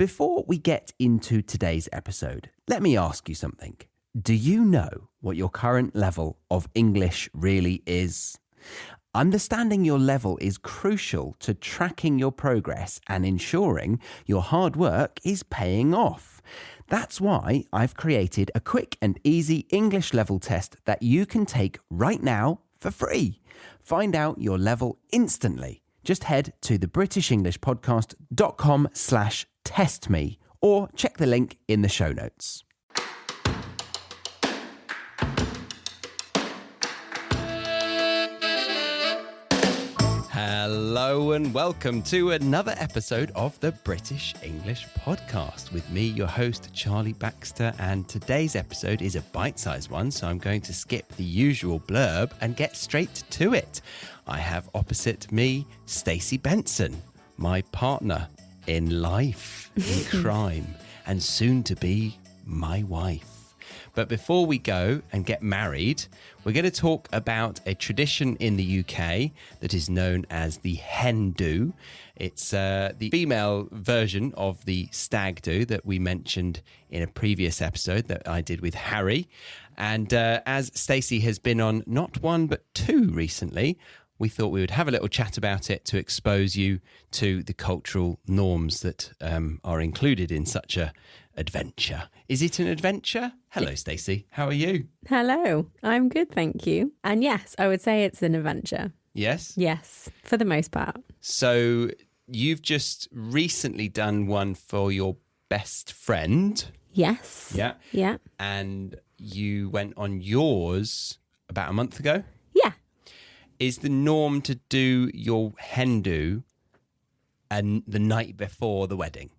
Before we get into today's episode, let me ask you something. Do you know what your current level of English really is? Understanding your level is crucial to tracking your progress and ensuring your hard work is paying off. That's why I've created a quick and easy English level test that you can take right now for free. Find out your level instantly. Just head to thebritishenglishpodcast.com/testme or check the link in the show notes. Hello and welcome to another episode of the British English Podcast with me, your host, Charlie Baxter, and today's episode is a bite-sized one, so I'm going to skip the usual blurb and get straight to it. I have opposite me Stacey Benson, my partner in life, in crime, and soon to be my wife. But before we go and get married, we're going to talk about a tradition in the UK that is known as the hen do. It's the female version of the stag do that we mentioned in a previous episode that I did with Harry. And as Stacey has been on not one but two recently, we thought we would have a little chat about it to expose you to the cultural norms that are included in such a adventure. Is it an adventure? Hello, Stacey. How are you? Hello. I'm good, thank you. And yes, I would say it's an adventure. Yes? Yes, for the most part. So you've just recently done one for your best friend. Yes. Yeah. Yeah. And you went on yours about a month ago? Yeah. Is the norm to do your hen do and the night before the wedding?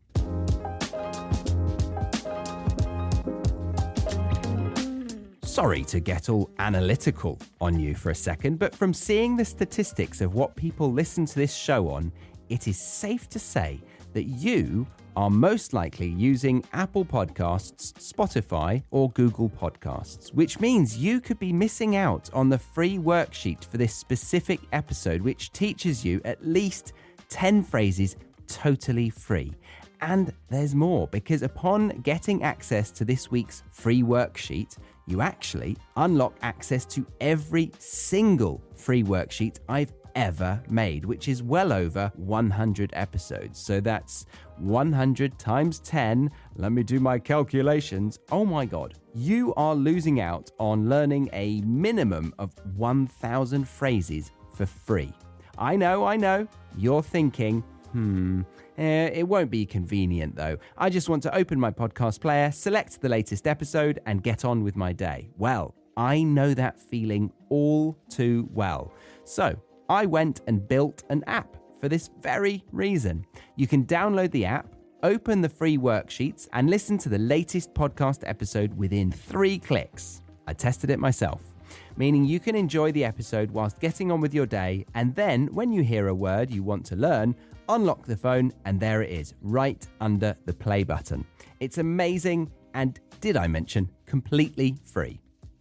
Sorry to get all analytical on you for a second, but from seeing the statistics of what people listen to this show on, it is safe to say that you are most likely using Apple Podcasts, Spotify, or Google Podcasts, which means you could be missing out on the free worksheet for this specific episode, which teaches you at least 10 phrases totally free. And there's more, because upon getting access to this week's free worksheet, you actually unlock access to every single free worksheet I've ever made, which is well over 100 episodes. So that's 100 times 10. Let me do my calculations. Oh my God. You are losing out on learning a minimum of 1,000 phrases for free. I know. You're thinking, it won't be convenient though. I just want to open my podcast player, select the latest episode, and get on with my day. Well, I know that feeling all too well. So I went and built an app for this very reason. You can download the app, open the free worksheets, and listen to the latest podcast episode within 3 clicks. I tested it myself, meaning you can enjoy the episode whilst getting on with your day, and then when you hear a word you want to learn, unlock the phone, and there it is, right under the play button. It's amazing, and did I mention, completely free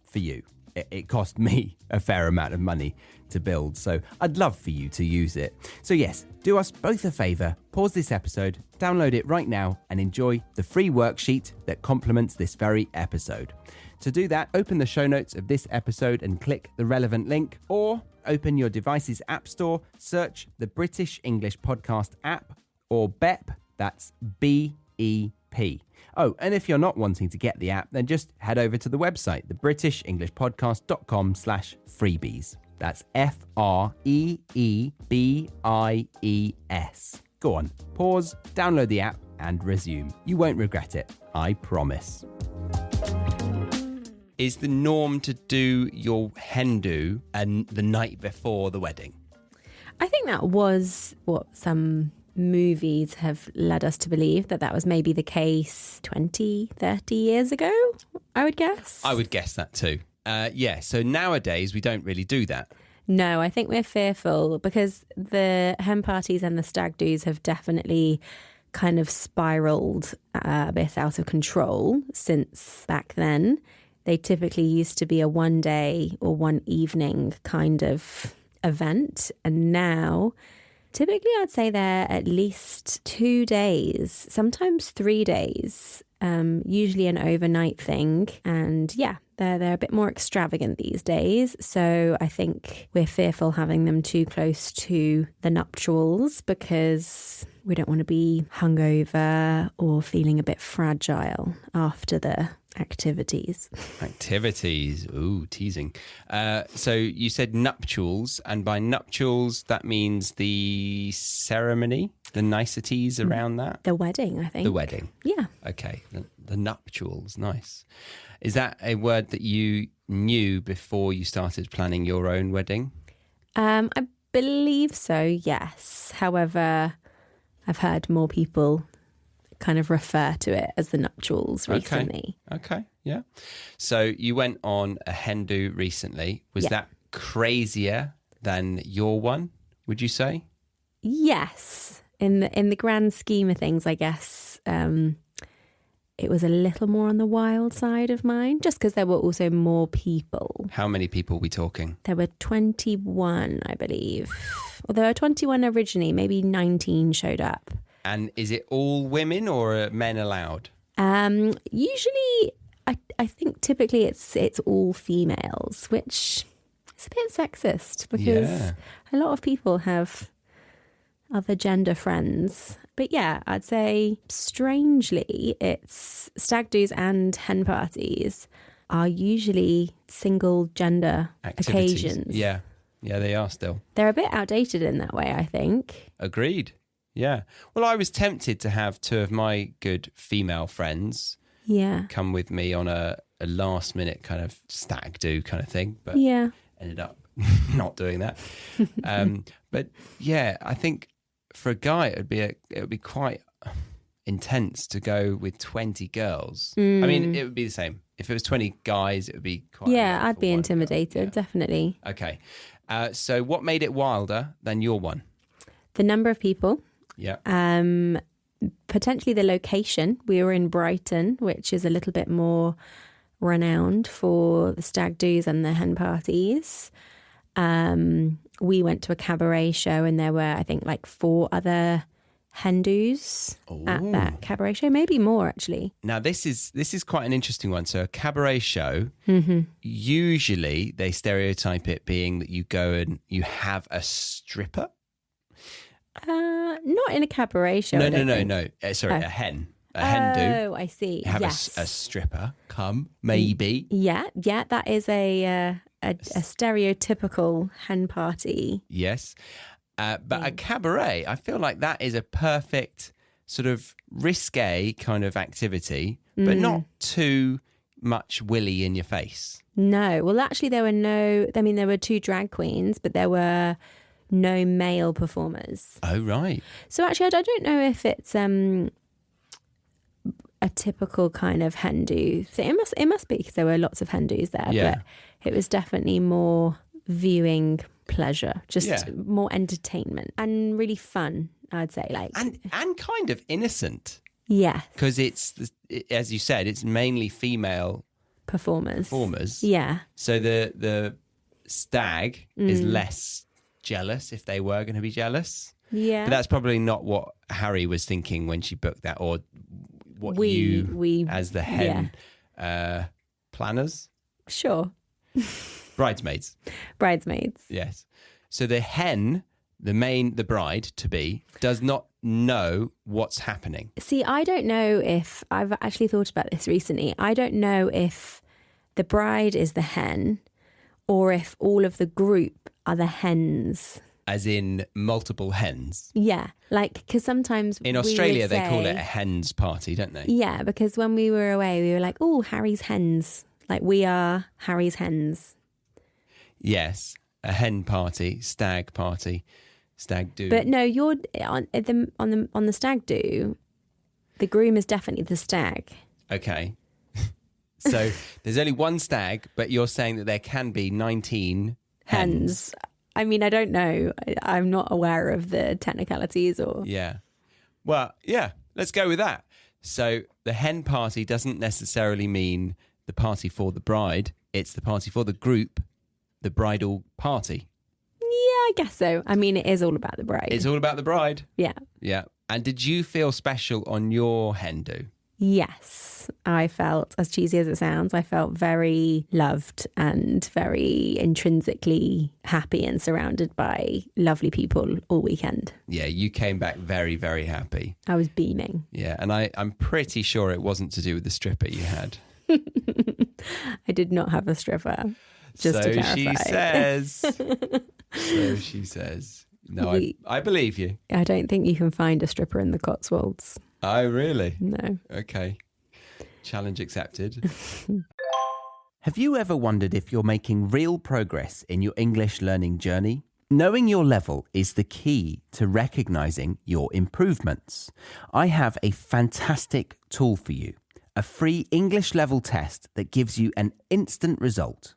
for you. It cost me a fair amount of money to build, so I'd love for you to use it. So yes, do us both a favour, pause this episode, download it right now, and enjoy the free worksheet that complements this very episode. To do that, open the show notes of this episode and click the relevant link, or open your device's app store, search the British English Podcast app, or BEP, that's B-E-P. Oh, and if you're not wanting to get the app, then just head over to the website, thebritishenglishpodcast.com/freebies. That's F-R-E-E-B-I-E-S. Go on, pause, download the app, and resume. You won't regret it, I promise. Is the norm to do your hen do and the night before the wedding? I think that was what some movies have led us to believe, that was maybe the case 20, 30 years ago, I would guess. I would guess that too. So nowadays we don't really do that. No, I think we're fearful because the hen parties and the stag do's have definitely kind of spiraled a bit out of control since back then. They typically used to be a one day or one evening kind of event. And now Typically, I'd say they're at least 2 days, sometimes 3 days, usually an overnight thing. And yeah, they're a bit more extravagant these days. So I think we're fearful having them too close to the nuptials because we don't want to be hungover or feeling a bit fragile after the activities. Ooh, teasing. So you said nuptials, and by nuptials that means the ceremony, the niceties around that. The wedding, I think. The wedding. Yeah. Okay, the nuptials, nice. Is that a word that you knew before you started planning your own wedding? I believe so, yes. However, I've heard more people kind of refer to it as the nuptials recently. Okay, yeah. So you went on a hen do recently. Was that crazier than your one, would you say? Yes. In the grand scheme of things, I guess it was a little more on the wild side of mine, just because there were also more people. How many people are we talking? There were 21, I believe. Well, there were 21 originally, maybe 19 showed up. And is it all women or are men allowed? Usually, I think typically it's all females, which is a bit sexist because a lot of people have other gender friends. But yeah, I'd say strangely, it's stag do's and hen parties are usually single gender occasions. Yeah, they are still. They're a bit outdated in that way, I think. Agreed. Yeah. Well, I was tempted to have two of my good female friends come with me on a last minute kind of stag do kind of thing, but ended up not doing that. But yeah, I think for a guy it would be quite intense to go with 20 girls. I mean, it would be the same. If it was 20 guys, it would be quite. Yeah, I'd be intimidated, definitely. Okay. So what made it wilder than your one? The number of people. Yeah. Potentially the location. We were in Brighton, which is a little bit more renowned for the stag do's and the hen parties. We went to a cabaret show and there were, I think, like 4 other hen do's at that cabaret show, maybe more actually. Now this is quite an interesting one. So a cabaret show, usually they stereotype it being that you go and you have a stripper. Not in a cabaret show. No. Sorry, a hen. A hen do. Oh, I see. Have a stripper come, maybe. Yeah. That is a stereotypical hen party. Yes, but a cabaret, I feel like that is a perfect sort of risque kind of activity, but not too much willy in your face. No. Well, actually, there were 2 drag queens, but there were no male performers. Oh, right. So actually, I don't know if it's a typical kind of hen do. So it must be because there were lots of hen do's there. Yeah. But it was definitely more viewing pleasure, just more entertainment and really fun, I'd say. And kind of innocent. Yeah. Because it's, as you said, it's mainly female performers. Yeah. So the stag is less jealous if they were going to be jealous. Yeah. But that's probably not what Harry was thinking when she booked that, or what we as the hen planners. Sure. Bridesmaids. Yes. So the hen, the bride to be, does not know what's happening. See, I don't know if I've actually thought about this recently. I don't know if the bride is the hen or if all of the group are the hens. As in multiple hens? Yeah. Because sometimes in Australia they call it a hens party, don't they? Yeah, because when we were away we were like, oh, Harry's hens. Like, we are Harry's hens. Yes. A hen party, stag do. But no, you're on the stag do, the groom is definitely the stag. Okay. So there's only one stag, but you're saying that there can be 19 hens. I mean, I don't know. I'm not aware of the technicalities or... Yeah. Well, yeah, let's go with that. So the hen party doesn't necessarily mean the party for the bride. It's the party for the group, the bridal party. Yeah, I guess so. I mean, it is all about the bride. It's all about the bride. Yeah. Yeah. And did you feel special on your hen do? Yes, I felt, as cheesy as it sounds, I felt very loved and very intrinsically happy and surrounded by lovely people all weekend. Yeah, you came back very, very happy. I was beaming. Yeah, and I'm pretty sure it wasn't to do with the stripper you had. I did not have a stripper, just to clarify. She says. So she says. No, I believe you. I don't think you can find a stripper in the Cotswolds. Oh, really? No. Okay. Challenge accepted. Have you ever wondered if you're making real progress in your English learning journey? Knowing your level is the key to recognizing your improvements. I have a fantastic tool for you, a free English level test that gives you an instant result.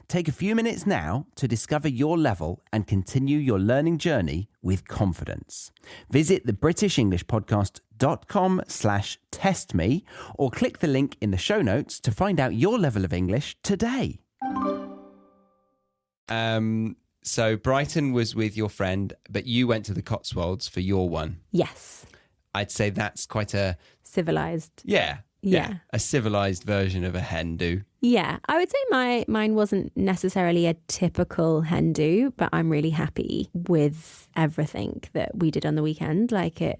Take a few minutes now to discover your level and continue your learning journey with confidence. Visit thebritishenglishpodcast.com/testme or click the link in the show notes to find out your level of English today. So Brighton was with your friend, but you went to the Cotswolds for your one. Yes. I'd say that's quite a... Civilised. Yeah. A civilised version of a hen do. Yeah, I would say mine wasn't necessarily a typical hen do, but I'm really happy with everything that we did on the weekend. Like it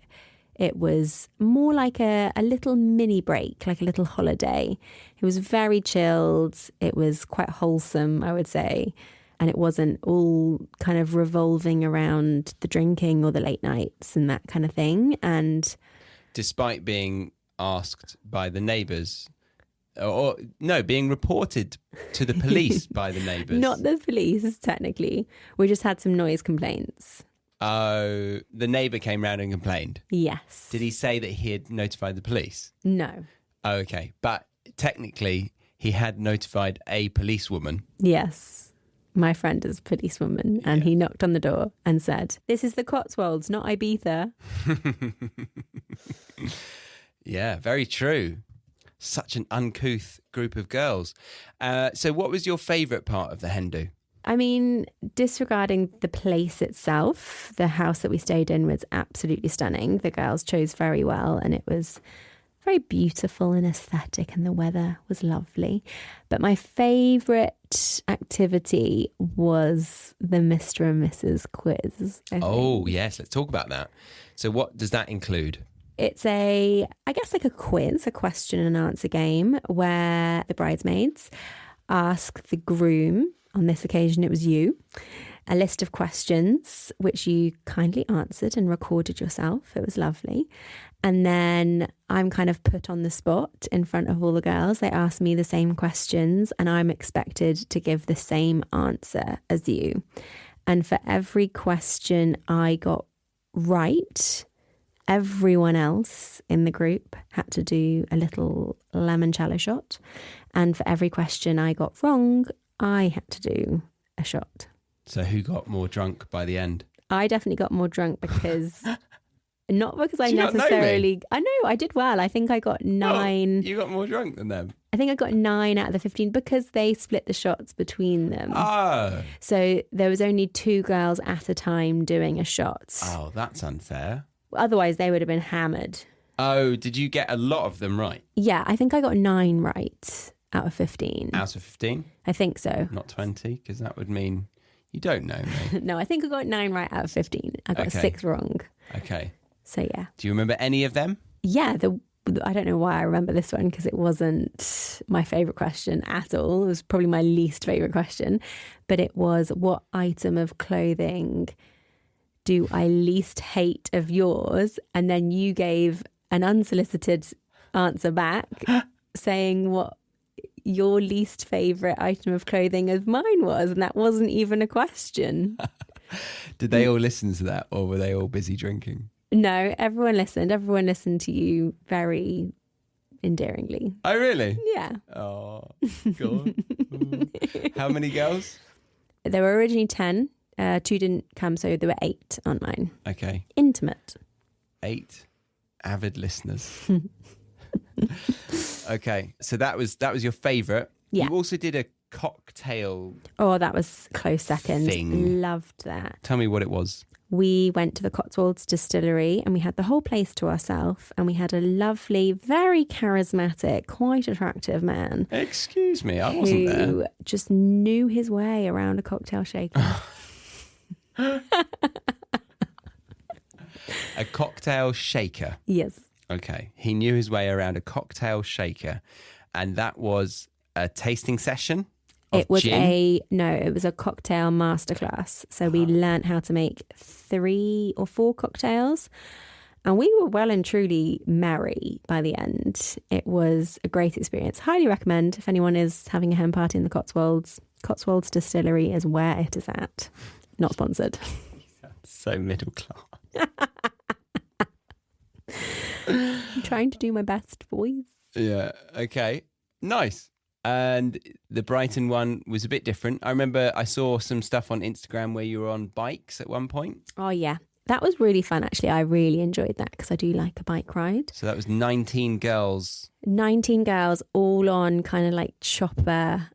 was more like a little mini break, like a little holiday. It was very chilled. It was quite wholesome, I would say. And it wasn't all kind of revolving around the drinking or the late nights and that kind of thing. And despite being asked by the neighbours, or no, being reported to the police by the neighbours. Not the police, technically. We just had some noise complaints. Oh, the neighbour came round and complained? Yes. Did he say that he had notified the police? No. Oh, okay. But technically, he had notified a policewoman. Yes. My friend is a policewoman, and he knocked on the door and said, "This is the Cotswolds, not Ibiza." Yeah, very true. Such an uncouth group of girls. So what was your favourite part of the hen do? I mean, disregarding the place itself, the house that we stayed in was absolutely stunning. The girls chose very well, and it was very beautiful and aesthetic, and the weather was lovely. But my favourite activity was the Mr. and Mrs. quiz. Oh, yes. Let's talk about that. So what does that include? It's I guess like a quiz, a question and answer game where the bridesmaids ask the groom, on this occasion it was you, a list of questions which you kindly answered and recorded yourself. It was lovely. And then I'm kind of put on the spot in front of all the girls. They ask me the same questions and I'm expected to give the same answer as you. And for every question I got right, everyone else in the group had to do a little limoncello shot. And for every question I got wrong, I had to do a shot. So who got more drunk by the end? I definitely got more drunk because... Not because I Do you not know necessarily... me? I know, I did well. I think I got 9... Oh, you got more drunk than them? I think I got 9 out of the 15 because they split the shots between them. Oh. So there was only 2 girls at a time doing a shot. Oh, that's unfair. Otherwise, they would have been hammered. Oh, did you get a lot of them right? Yeah, I think I got 9 right out of 15. Out of 15? I think so. Not 20, because that would mean you don't know me. No, I think I got 9 right out of 15. I got 6 wrong. Okay. So, yeah. Do you remember any of them? Yeah, I don't know why I remember this one because it wasn't my favourite question at all. It was probably my least favourite question. But it was, what item of clothing do I least hate of yours? And then you gave an unsolicited answer back saying what your least favourite item of clothing of mine was. And that wasn't even a question. Did they all listen to that or were they all busy drinking? No, everyone listened. Everyone listened to you very endearingly. Oh, really? Yeah. Oh, God. How many girls? There were originally 10. 2 didn't come, so there were 8 on mine. Okay. Intimate. 8 avid listeners. Okay, so that was your favourite. Yeah. You also did cocktail Oh, that was close second. thing. Loved that. Tell me what it was. We went to the Cotswolds distillery and we had the whole place to ourselves, and we had a lovely, very charismatic, quite attractive man. Excuse me, I wasn't there. Who just knew his way around a cocktail shaker. A cocktail shaker. Yes. Okay. He knew his way around a cocktail shaker. And that was a tasting session of It was gin? it was a cocktail masterclass. So we learnt how to make 3 or 4 cocktails, and we were well and truly merry by the end. It was a great experience. Highly recommend if anyone is having a hen party in the Cotswolds. Cotswolds Distillery is where it is at. Not sponsored. So middle class. I'm trying to do my best, boys. Yeah. Okay. Nice. And the Brighton one was a bit different. I remember I saw some stuff on Instagram where you were on bikes at one point. Oh, yeah. That was really fun, actually. I really enjoyed that because I do like a bike ride. So that was 19 girls. 19 girls all on kind of like chopper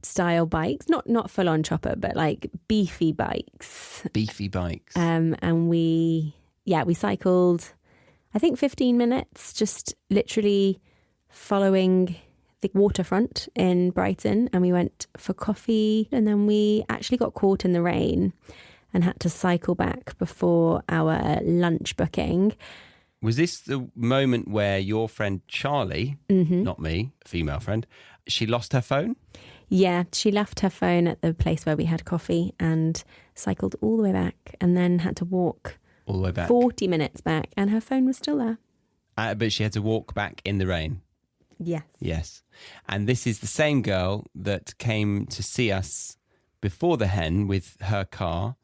style bikes. Not full on chopper, but like beefy bikes. Beefy bikes. And we cycled, I think 15 minutes, just literally following the waterfront in Brighton, and we went for coffee, and then we actually got caught in the rain and had to cycle back before our lunch booking. Was this the moment where your friend Charlie, not me, female friend, she lost her phone? Yeah, she left her phone at the place where we had coffee and cycled all the way back, and then had to walk All the way back. 40 minutes back, and her phone was still there. But she had to walk back in the rain. Yes. Yes. And this is the same girl that came to see us before the hen with her car,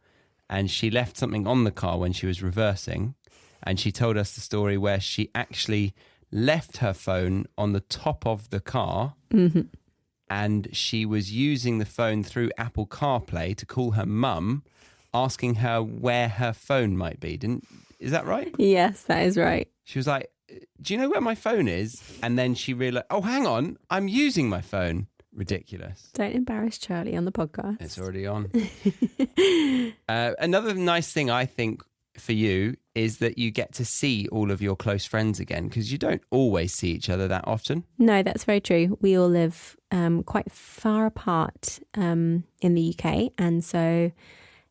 and she left something on the car when she was reversing, and she told us the story where she actually left her phone on the top of the car, and she was using the phone through Apple CarPlay to call her mum, asking her where her phone might be. Is that right? Yes, that is right. She was like, do you know where my phone is? And then she realised, oh, hang on, I'm using my phone. Ridiculous. Don't embarrass Charlie on the podcast. It's already on. Another nice thing I think for you is that you get to see all of your close friends again, because you don't always see each other that often. No, that's very true. We all live quite far apart in the UK. And so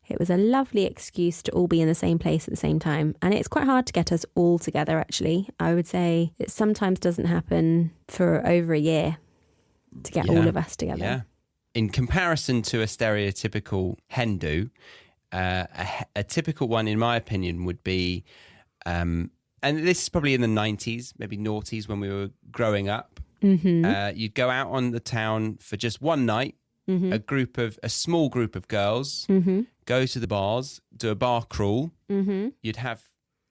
it was a lovely excuse to all be in the same place at the same time. And it's quite hard to get us all together, actually. I would say it sometimes doesn't happen for over a year to get all of us together. Yeah. In comparison to a stereotypical hen do, a typical one, in my opinion, would be, and this is probably in the 90s, maybe noughties when we were growing up. You'd go out on the town for just one night, a small group of girls, go to the bars, do a bar crawl. You'd have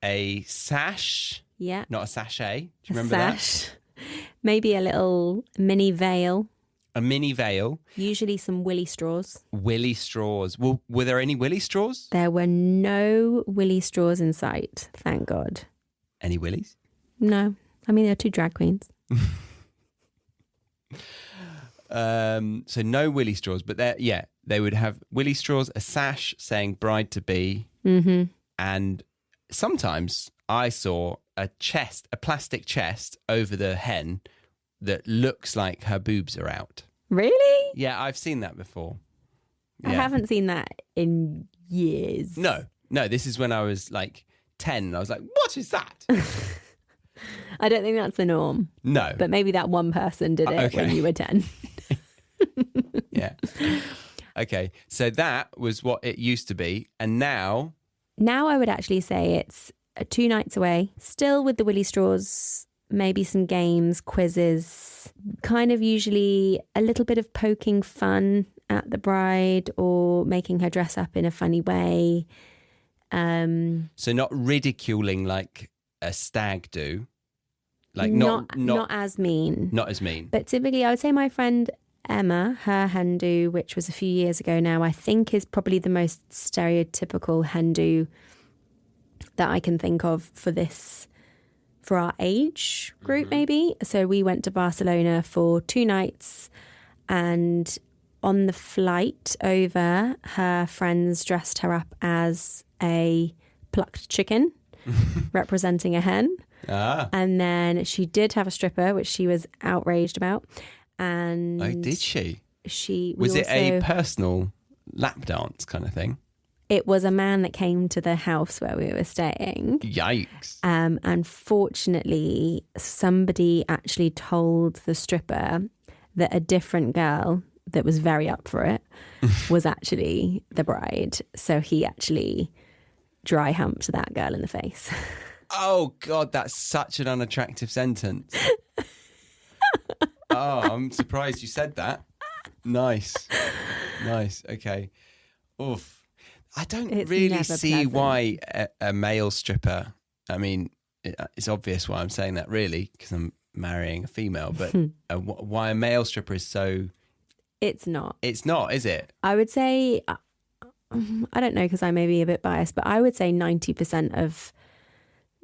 a sash, not a sachet. Do you remember that? Maybe a little mini veil. A mini veil. Usually some willy straws. Willy straws. Well, were there any willy straws? There were no willy straws in sight, thank God. Any willies? No. I mean, they're 2 drag queens. So no willy straws, but they would have willy straws, a sash saying bride to be, and sometimes I saw a plastic chest over the hen that looks like her boobs are out. Really? Yeah, I've seen that before. I haven't seen that in years. No, this is when I was like 10. I was like, what is that? I don't think that's the norm. No. But maybe that one person did it when you were 10. Yeah. Okay, so that was what it used to be. And now? Now I would actually say it's 2 nights away, still with the willy straws, maybe some games, quizzes, kind of usually a little bit of poking fun at the bride or making her dress up in a funny way. So not ridiculing like a stag do. Like not as mean. Not as mean. But typically I would say my friend Emma, her hen do, which was a few years ago now, I think is probably the most stereotypical hen do that I can think of for our age group, maybe. So we went to Barcelona for 2 nights And on the flight over, her friends dressed her up as a plucked chicken representing a hen. And then she did have a stripper, which she was outraged about. And oh, did she? Was it a personal lap dance kind of thing? It was a man that came to the house where we were staying. Yikes. And fortunately, somebody actually told the stripper that a different girl that was very up for it was actually the bride. So he actually dry humped that girl in the face. Oh, God, that's such an unattractive sentence. Oh, I'm surprised you said that. Nice. Okay. Oof. I don't really see pleasant. why a male stripper, I mean, it's obvious why I'm saying that really, because I'm marrying a female, but why a male stripper is so... It's not. It's not, is it? I would say, I don't know because I may be a bit biased, but I would say 90% of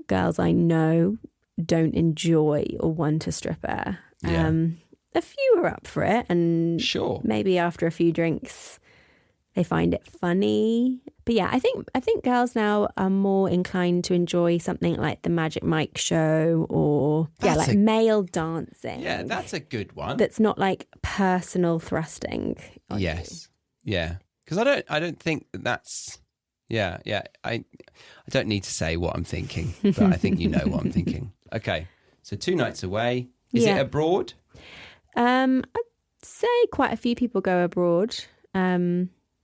girls I know don't enjoy or want a stripper. Yeah. A few are up for it, and sure, maybe after a few drinks they find it funny. But yeah, I think girls now are more inclined to enjoy something like the Magic Mike show or male dancing. Yeah, that's a good one. That's not like personal thrusting. Yes. Yeah. Because I don't think that's... Yeah. I don't need to say what I'm thinking, but I think you know what I'm thinking. Okay. So 2 nights away. Is it abroad? I'd say quite a few people go abroad.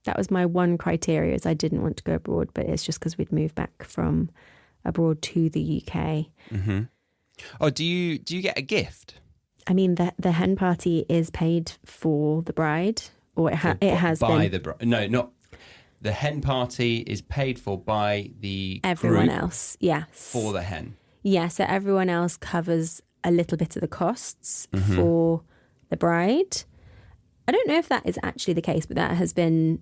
That was my one criteria, is I didn't want to go abroad, but it's just because we'd moved back from abroad to the UK. Mm-hmm. Oh, do you get a gift? I mean, the hen party is paid for the bride, or it has by been. The bride. No, not the hen party is paid for by the everyone group else. Yes, for the hen. Yeah, so everyone else covers a little bit of the costs for the bride. I don't know if that is actually the case, but that has been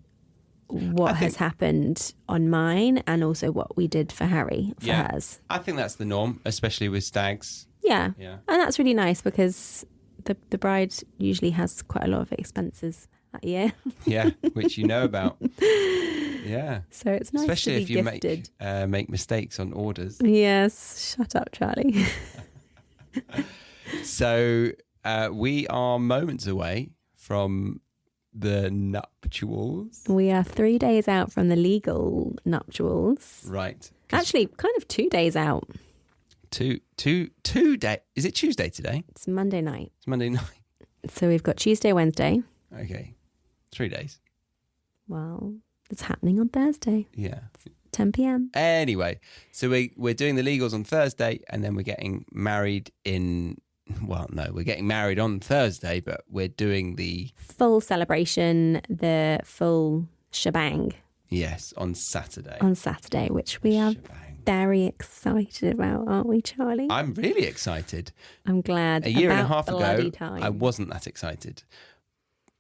what has happened on mine, and also what we did for Harry for hers. I think that's the norm, especially with stags. Yeah. And that's really nice because the bride usually has quite a lot of expenses that year. Yeah, which you know about. Yeah. So it's nice especially to be if you gifted. make mistakes on orders. Yes. Shut up, Charlie. So we are moments away from the nuptials. We are 3 days out from the legal nuptials. Right. Actually, kind of 2 days out. Two day. Is it Tuesday today? It's Monday night. It's Monday night. So we've got Tuesday, Wednesday. Okay. 3 days. Well, it's happening on Thursday. Yeah. 10 p.m. Anyway, so we're doing the legals on Thursday, and then we're getting married we're getting married on Thursday, but we're doing the full celebration, the full shebang. Yes, on Saturday. On Saturday, which we are very excited about, aren't we, Charlie? I'm really excited. I'm glad. A year and a half ago, I wasn't that excited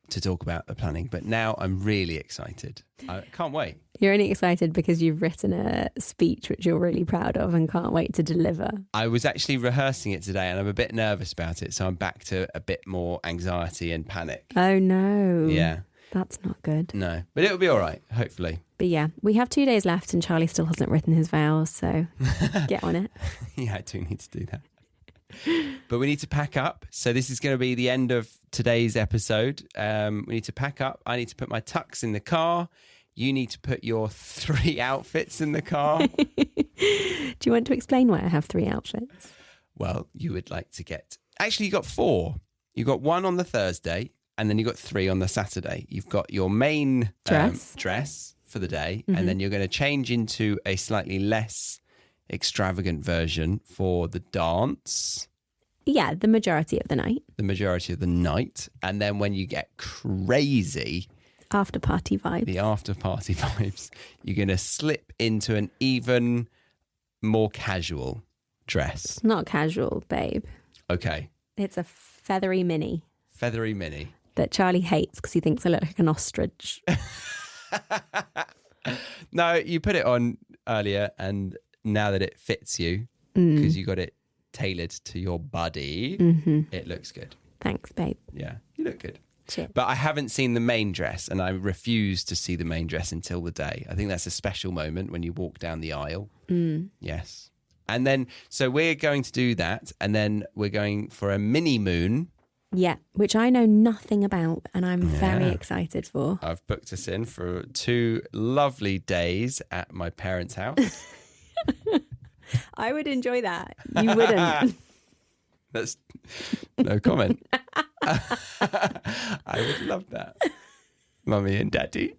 to talk about the planning, but now I'm really excited. I can't wait. You're only excited because you've written a speech which you're really proud of and can't wait to deliver. I was actually rehearsing it today and I'm a bit nervous about it, so I'm back to a bit more anxiety and panic. Oh no. Yeah. That's not good. No, but it'll be all right, hopefully. But yeah, we have 2 days left and Charlie still hasn't written his vows, so get on it. Yeah, I do need to do that. But we need to pack up. So this is going to be the end of today's episode. We need to pack up. I need to put my tux in the car. You need to put your 3 outfits in the car. Do you want to explain why I have 3 outfits? Well, you would like to get... Actually, you got 4. You got 1 on the Thursday, and then you got 3 on the Saturday. You've got your main dress for the day, and then you're going to change into a slightly less extravagant version for the dance. Yeah, the majority of the night. The majority of the night. And then when you get crazy... After party vibes. The after party vibes. You're going to slip into an even more casual dress. It's not casual, babe. Okay. It's a feathery mini. Feathery mini. That Charlie hates because he thinks I look like an ostrich. No, you put it on earlier and now that it fits you, because you got it tailored to your body, it looks good. Thanks, babe. Yeah, you look good. Cheers. But I haven't seen the main dress, and I refuse to see the main dress until the day. I think that's a special moment when you walk down the aisle. Yes. And then, so we're going to do that, and then we're going for a mini moon. Yeah, which I know nothing about, and I'm very excited for. I've booked us in for 2 lovely days at my parents' house. I would enjoy that. You wouldn't. That's no comment. I would love that. Mummy and Daddy.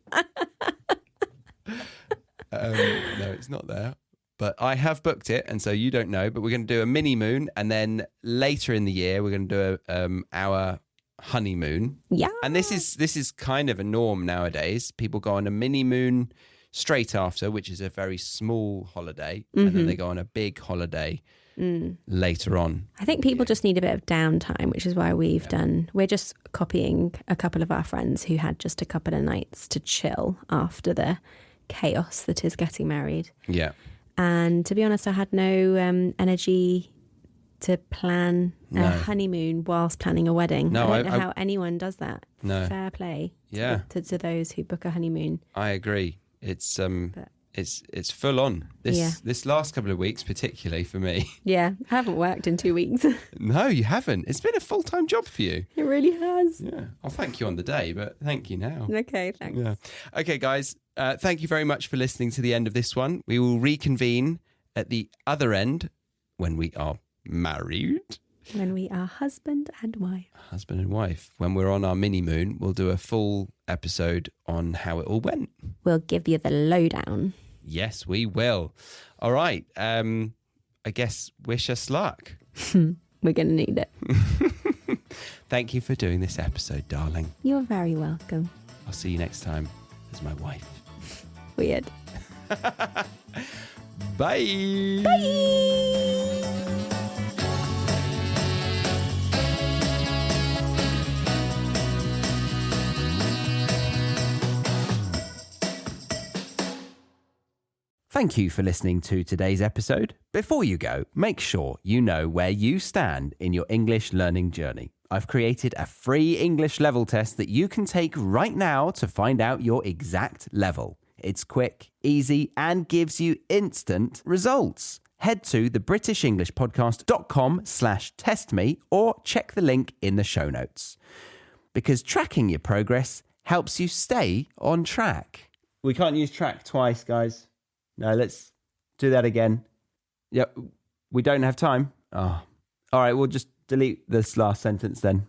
No, it's not there. But I have booked it, and so you don't know. But we're going to do a mini moon, and then later in the year we're going to do our honeymoon. Yeah, and this is kind of a norm nowadays. People go on a mini moon straight after, which is a very small holiday, and then they go on a big holiday later on. I think people just need a bit of downtime, which is why we're just copying a couple of our friends who had just a couple of nights to chill after the chaos that is getting married. Yeah. And to be honest, I had no energy to plan a honeymoon whilst planning a wedding. No, I don't know how anyone does that. No. Fair play to those who book a honeymoon. I agree. It's full on. This last couple of weeks, particularly for me. Yeah, I haven't worked in 2 weeks. No, you haven't. It's been a full-time job for you. It really has. Yeah. I'll thank you on the day, but thank you now. Okay, thanks. Yeah. Okay, guys. Thank you very much for listening to the end of this one. We will reconvene at the other end when we are married. When we are husband and wife. Husband and wife. When we're on our mini moon, we'll do a full episode on how it all went. We'll give you the lowdown. Yes, we will. All right. I guess wish us luck. We're going to need it. Thank you for doing this episode, darling. You're very welcome. I'll see you next time as my wife. Weird. Bye. Bye. Thank you for listening to today's episode. Before you go, make sure you know where you stand in your English learning journey. I've created a free English level test that you can take right now to find out your exact level. It's quick, easy, and gives you instant results. Head to thebritishenglishpodcast.com/testme or check the link in the show notes. Because tracking your progress helps you stay on track. We can't use track twice, guys. No, let's do that again. Yep, we don't have time. Oh. All right, we'll just delete this last sentence then.